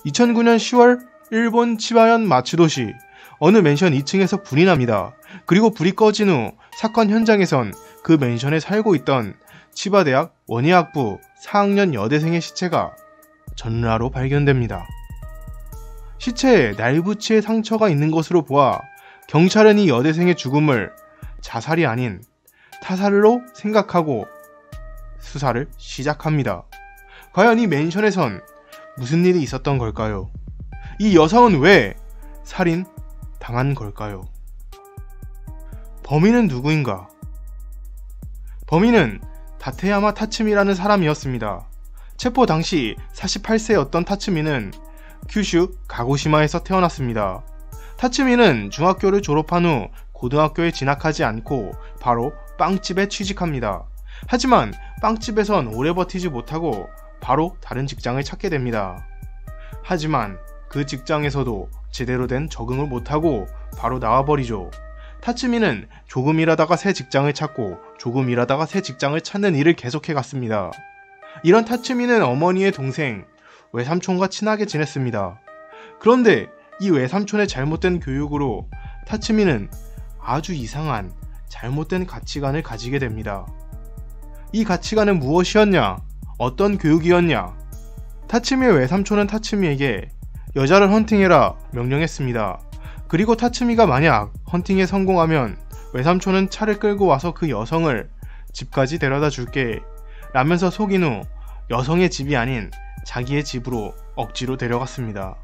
2009년 10월 일본 치바현 마츠도시 어느 맨션 2층에서 불이 납니다. 그리고 불이 꺼진 후 사건 현장에선 그 맨션에 살고 있던 치바대학 원예학부 4학년 여대생의 시체가 전라로 발견됩니다. 시체에 날부치의 상처가 있는 것으로 보아 경찰은 이 여대생의 죽음을 자살이 아닌 타살로 생각하고 수사를 시작합니다. 과연 이 맨션에선 무슨 일이 있었던 걸까요? 이 여성은 왜 살인 당한 걸까요? 범인은 누구인가? 범인은 다테야마 타츠미라는 사람이었습니다. 체포 당시 48세였던 타츠미는 큐슈 가고시마에서 태어났습니다. 타츠미는 중학교를 졸업한 후 고등학교에 진학하지 않고 바로 빵집에 취직합니다. 하지만 빵집에선 오래 버티지 못하고 바로 다른 직장을 찾게 됩니다. 하지만 그 직장에서도 제대로 된 적응을 못하고 바로 나와버리죠. 타츠미는 조금 일하다가 새 직장을 찾고 조금 일하다가 새 직장을 찾는 일을 계속해갔습니다. 이런 타츠미는 어머니의 동생 외삼촌과 친하게 지냈습니다. 그런데 이 외삼촌의 잘못된 교육으로 타츠미는 아주 이상한 잘못된 가치관을 가지게 됩니다. 이 가치관은 무엇이었냐? 어떤 교육이었냐? 타츠미의 외삼촌은 타츠미에게 여자를 헌팅해라 명령했습니다. 그리고 타츠미가 만약 헌팅에 성공하면 외삼촌은 차를 끌고 와서 그 여성을 집까지 데려다 줄게 라면서 속인 후 여성의 집이 아닌 자기의 집으로 억지로 데려갔습니다.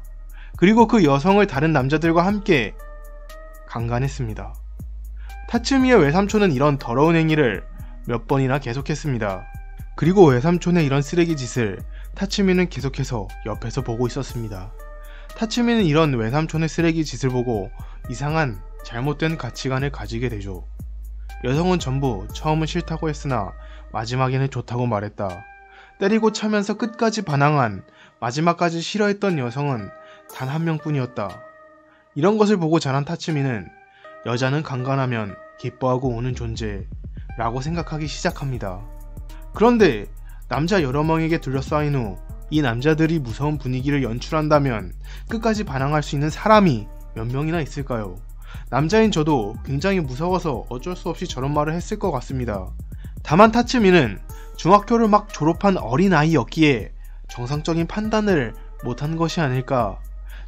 그리고 그 여성을 다른 남자들과 함께 강간했습니다. 타츠미의 외삼촌은 이런 더러운 행위를 몇 번이나 계속했습니다. 그리고 외삼촌의 이런 쓰레기 짓을 타츠미는 계속해서 옆에서 보고 있었습니다. 타츠미는 이런 외삼촌의 쓰레기 짓을 보고 이상한 잘못된 가치관을 가지게 되죠. 여성은 전부 처음은 싫다고 했으나 마지막에는 좋다고 말했다. 때리고 차면서 끝까지 반항한 마지막까지 싫어했던 여성은 단 한 명뿐이었다. 이런 것을 보고 자란 타츠미는 여자는 강간하면 기뻐하고 오는 존재 라고 생각하기 시작합니다. 그런데 남자 여러 명에게 둘러싸인 후 이 남자들이 무서운 분위기를 연출한다면 끝까지 반항할 수 있는 사람이 몇 명이나 있을까요? 남자인 저도 굉장히 무서워서 어쩔 수 없이 저런 말을 했을 것 같습니다. 다만 타츠미는 중학교를 막 졸업한 어린아이였기에 정상적인 판단을 못한 것이 아닐까.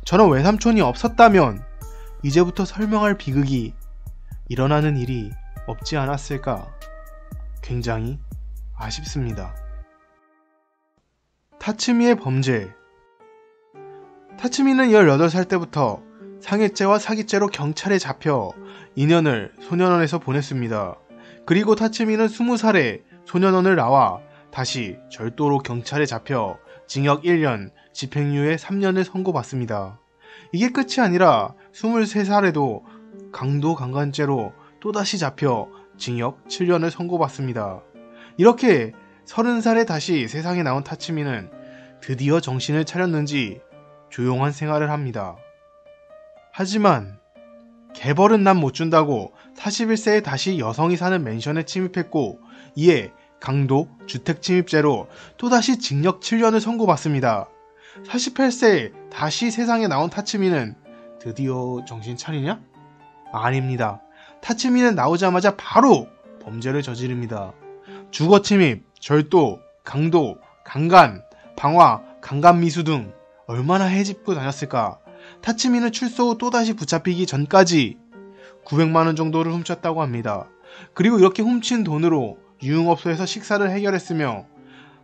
저런 외삼촌이 없었다면 이제부터 설명할 비극이 일어나는 일이 없지 않았을까. 굉장히 아쉽습니다. 타츠미의 범죄. 타츠미는 18살 때부터 상해죄와 사기죄로 경찰에 잡혀 2년을 소년원에서 보냈습니다. 그리고 타츠미는 20살에 소년원을 나와 다시 절도로 경찰에 잡혀 징역 1년, 집행유예 3년을 선고받습니다. 이게 끝이 아니라 23살에도 강도 강간죄로 또다시 잡혀 징역 7년을 선고받습니다. 이렇게 30살에 다시 세상에 나온 타츠미는 드디어 정신을 차렸는지 조용한 생활을 합니다. 하지만 개벌은 난 못 준다고 41세에 다시 여성이 사는 맨션에 침입했고 이에 강도 주택침입죄로 또다시 징역 7년을 선고받습니다. 48세에 다시 세상에 나온 타츠미는 드디어 정신 차리냐? 아닙니다. 타츠미는 나오자마자 바로 범죄를 저지릅니다. 주거침입, 절도, 강도, 강간, 방화, 강간미수 등 얼마나 헤집고 다녔을까. 타츠미는 출소 후 또다시 붙잡히기 전까지 900만원 정도를 훔쳤다고 합니다. 그리고 이렇게 훔친 돈으로 유흥업소에서 식사를 해결했으며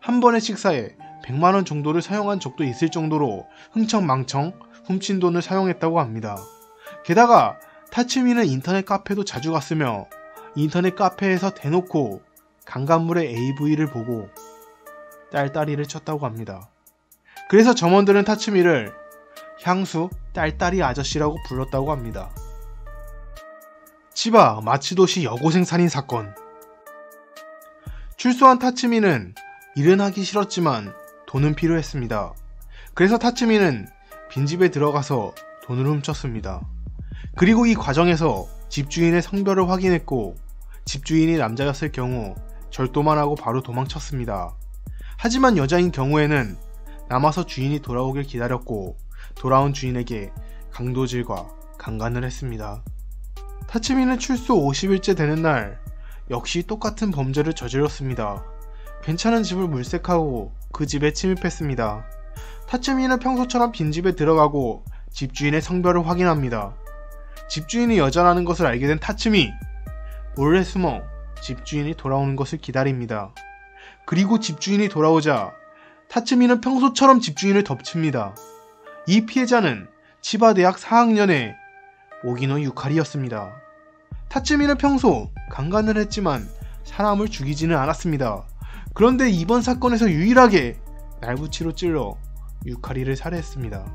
한 번의 식사에 100만원 정도를 사용한 적도 있을 정도로 흥청망청 훔친 돈을 사용했다고 합니다. 게다가 타츠미는 인터넷 카페도 자주 갔으며 인터넷 카페에서 대놓고 강간물의 AV를 보고 딸딸이를 쳤다고 합니다. 그래서 점원들은 타츠미를 향수 딸딸이 아저씨라고 불렀다고 합니다. 치바 마츠도시 여고생 살인 사건. 출소한 타츠미는 일은 하기 싫었지만 돈은 필요했습니다. 그래서 타츠미는 빈집에 들어가서 돈을 훔쳤습니다. 그리고 이 과정에서 집주인의 성별을 확인했고 집주인이 남자였을 경우 절도만 하고 바로 도망쳤습니다. 하지만 여자인 경우에는 남아서 주인이 돌아오길 기다렸고 돌아온 주인에게 강도질과 강간을 했습니다. 타츠미는 출소 50일째 되는 날 역시 똑같은 범죄를 저질렀습니다. 괜찮은 집을 물색하고 그 집에 침입했습니다. 타츠미는 평소처럼 빈집에 들어가고 집주인의 성별을 확인합니다. 집주인이 여자라는 것을 알게 된 타츠미, 몰래 숨어 집주인이 돌아오는 것을 기다립니다. 그리고 집주인이 돌아오자 타츠미는 평소처럼 집주인을 덮칩니다. 이 피해자는 치바대학 4학년의 오기노 유카리였습니다. 타츠미는 평소 강간을 했지만 사람을 죽이지는 않았습니다. 그런데 이번 사건에서 유일하게 날붙이로 찔러 유카리를 살해했습니다.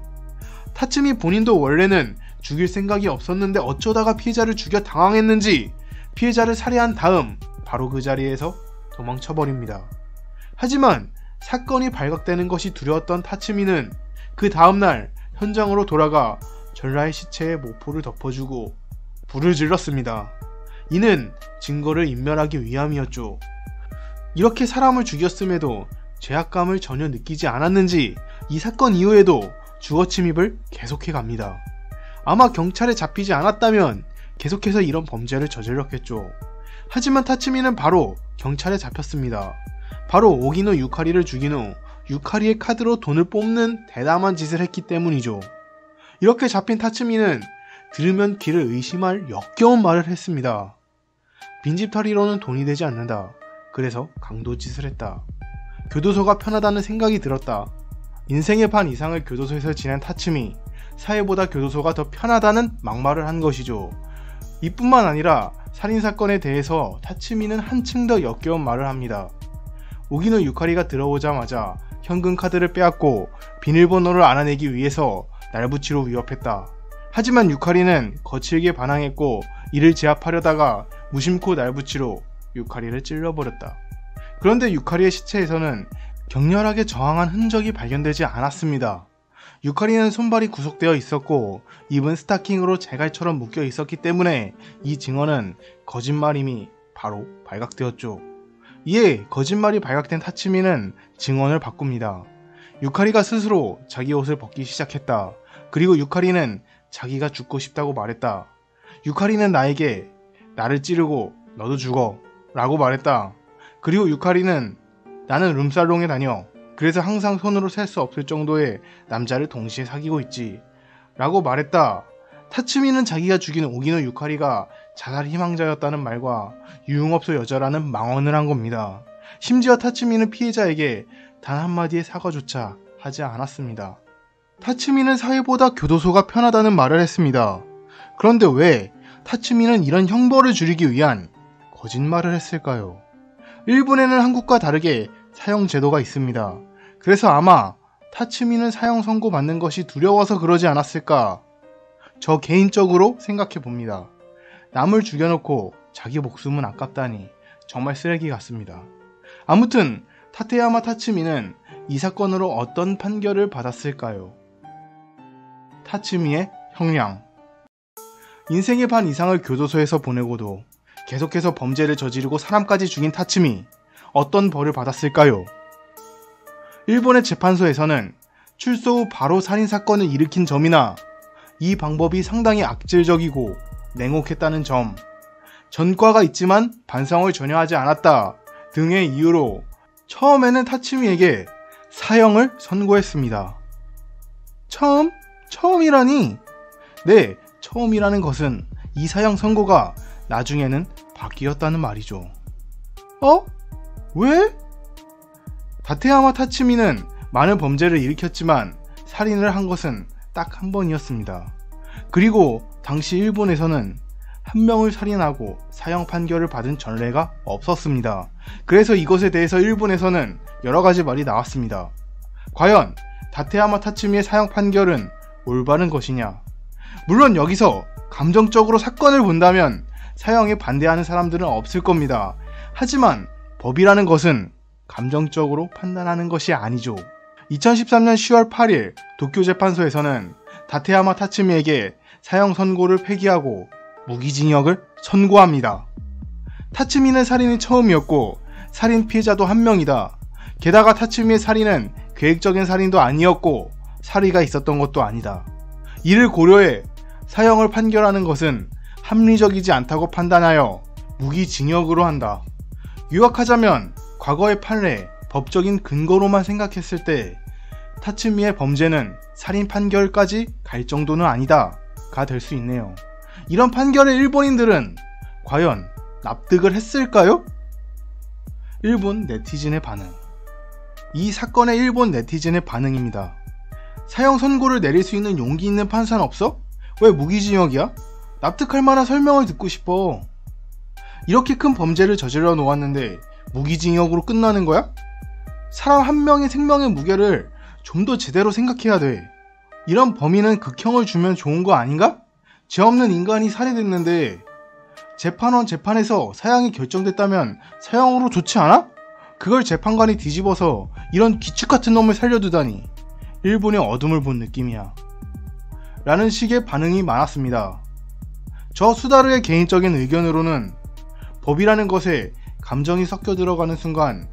타츠미 본인도 원래는 죽일 생각이 없었는데 어쩌다가 피해자를 죽여 당황했는지 피해자를 살해한 다음 바로 그 자리에서 도망쳐버립니다. 하지만 사건이 발각되는 것이 두려웠던 타츠미는 그 다음날 현장으로 돌아가 전라의 시체에 모포를 덮어주고 불을 질렀습니다. 이는 증거를 인멸하기 위함이었죠. 이렇게 사람을 죽였음에도 죄악감을 전혀 느끼지 않았는지 이 사건 이후에도 주거 침입을 계속해 갑니다. 아마 경찰에 잡히지 않았다면 계속해서 이런 범죄를 저질렀겠죠. 하지만 타츠미는 바로 경찰에 잡혔습니다. 바로 오기노 유카리를 죽인 후 유카리의 카드로 돈을 뽑는 대담한 짓을 했기 때문이죠. 이렇게 잡힌 타츠미는 들으면 귀를 의심할 역겨운 말을 했습니다. 빈집털이로는 돈이 되지 않는다. 그래서 강도짓을 했다. 교도소가 편하다는 생각이 들었다. 인생의 반 이상을 교도소에서 지낸 타츠미, 사회보다 교도소가 더 편하다는 막말을 한 것이죠. 이뿐만 아니라 살인사건에 대해서 타츠미는 한층 더 역겨운 말을 합니다. 오기노 유카리가 들어오자마자 현금 카드를 빼앗고 비밀번호를 알아내기 위해서 날붙이로 위협했다. 하지만 유카리는 거칠게 반항했고 이를 제압하려다가 무심코 날붙이로 유카리를 찔러버렸다. 그런데 유카리의 시체에서는 격렬하게 저항한 흔적이 발견되지 않았습니다. 유카리는 손발이 구속되어 있었고 입은 스타킹으로 제갈처럼 묶여 있었기 때문에 이 증언은 거짓말임이 바로 발각되었죠. 이에 거짓말이 발각된 타츠미는 증언을 바꿉니다. 유카리가 스스로 자기 옷을 벗기 시작했다. 그리고 유카리는 자기가 죽고 싶다고 말했다. 유카리는 나에게 나를 찌르고 너도 죽어 라고 말했다. 그리고 유카리는 나는 룸살롱에 다녀. 그래서 항상 손으로 셀 수 없을 정도의 남자를 동시에 사귀고 있지 라고 말했다. 타츠미는 자기가 죽인 오기노 유카리가 자살 희망자였다는 말과 유흥업소 여자라는 망언을 한 겁니다. 심지어 타츠미는 피해자에게 단 한마디의 사과조차 하지 않았습니다. 타츠미는 사회보다 교도소가 편하다는 말을 했습니다. 그런데 왜 타츠미는 이런 형벌을 줄이기 위한 거짓말을 했을까요? 일본에는 한국과 다르게 사형 제도가 있습니다. 그래서 아마 타츠미는 사형 선고 받는 것이 두려워서 그러지 않았을까? 저 개인적으로 생각해 봅니다. 남을 죽여놓고 자기 목숨은 아깝다니 정말 쓰레기 같습니다. 아무튼 타테야마 타츠미는 이 사건으로 어떤 판결을 받았을까요? 타츠미의 형량. 인생의 반 이상을 교도소에서 보내고도 계속해서 범죄를 저지르고 사람까지 죽인 타츠미, 어떤 벌을 받았을까요? 일본의 재판소에서는 출소 후 바로 살인사건을 일으킨 점이나 이 방법이 상당히 악질적이고 냉혹했다는 점, 전과가 있지만 반성을 전혀 하지 않았다 등의 이유로 처음에는 타츠미에게 사형을 선고했습니다. 처음이라니? 네, 처음이라는 것은 이 사형 선고가 나중에는 바뀌었다는 말이죠. 왜? 다테야마 타츠미는 많은 범죄를 일으켰지만 살인을 한 것은 딱 한 번이었습니다. 그리고 당시 일본에서는 한 명을 살인하고 사형 판결을 받은 전례가 없었습니다. 그래서 이것에 대해서 일본에서는 여러가지 말이 나왔습니다. 과연 다테야마 타츠미의 사형 판결은 올바른 것이냐? 물론 여기서 감정적으로 사건을 본다면 사형에 반대하는 사람들은 없을 겁니다. 하지만 법이라는 것은 감정적으로 판단하는 것이 아니죠. 2013년 10월 8일 도쿄재판소에서는 다테야마 타츠미에게 사형 선고를 폐기하고 무기징역을 선고합니다. 타츠미는 살인이 처음이었고 살인 피해자도 한 명이다. 게다가 타츠미의 살인은 계획적인 살인도 아니었고 사리가 있었던 것도 아니다. 이를 고려해 사형을 판결하는 것은 합리적이지 않다고 판단하여 무기징역으로 한다. 요약하자면 과거의 판례, 법적인 근거로만 생각했을 때 타츠미의 범죄는 살인 판결까지 갈 정도는 아니다가 될 수 있네요. 이런 판결에 일본인들은 과연 납득을 했을까요? 일본 네티즌의 반응. 이 사건의 일본 네티즌의 반응입니다. 사형 선고를 내릴 수 있는 용기 있는 판사는 없어? 왜 무기징역이야? 납득할 만한 설명을 듣고 싶어. 이렇게 큰 범죄를 저질러 놓았는데 무기징역으로 끝나는 거야? 사람 한 명의 생명의 무게를 좀 더 제대로 생각해야 돼. 이런 범인은 극형을 주면 좋은 거 아닌가? 죄 없는 인간이 살해됐는데 재판원 재판에서 사형이 결정됐다면 사형으로 좋지 않아? 그걸 재판관이 뒤집어서 이런 기축같은 놈을 살려두다니 일본의 어둠을 본 느낌이야. 라는 식의 반응이 많았습니다. 저 수다르의 개인적인 의견으로는 법이라는 것에 감정이 섞여 들어가는 순간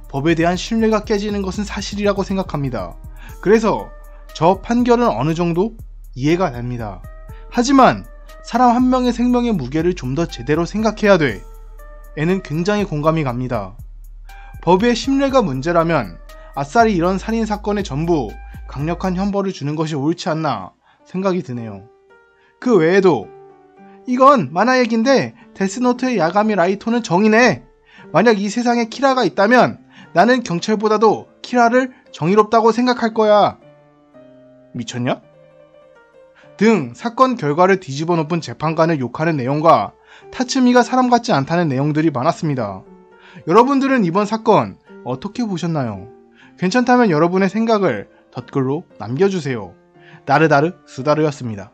법에 대한 신뢰가 깨지는 것은 사실이라고 생각합니다. 그래서 저 판결은 어느 정도 이해가 됩니다. 하지만 사람 한 명의 생명의 무게를 좀 더 제대로 생각해야 돼. 에는 굉장히 공감이 갑니다. 법의 신뢰가 문제라면 아싸리 이런 살인사건에 전부 강력한 형벌을 주는 것이 옳지 않나 생각이 드네요. 그 외에도 이건 만화 얘기인데 데스노트의 야가미 라이토는 정의네. 만약 이 세상에 키라가 있다면 나는 경찰보다도 키라를 정의롭다고 생각할 거야. 미쳤냐? 등 사건 결과를 뒤집어 놓은 재판관을 욕하는 내용과 타츠미가 사람 같지 않다는 내용들이 많았습니다. 여러분들은 이번 사건 어떻게 보셨나요? 괜찮다면 여러분의 생각을 댓글로 남겨주세요. 나르다르 수다르였습니다.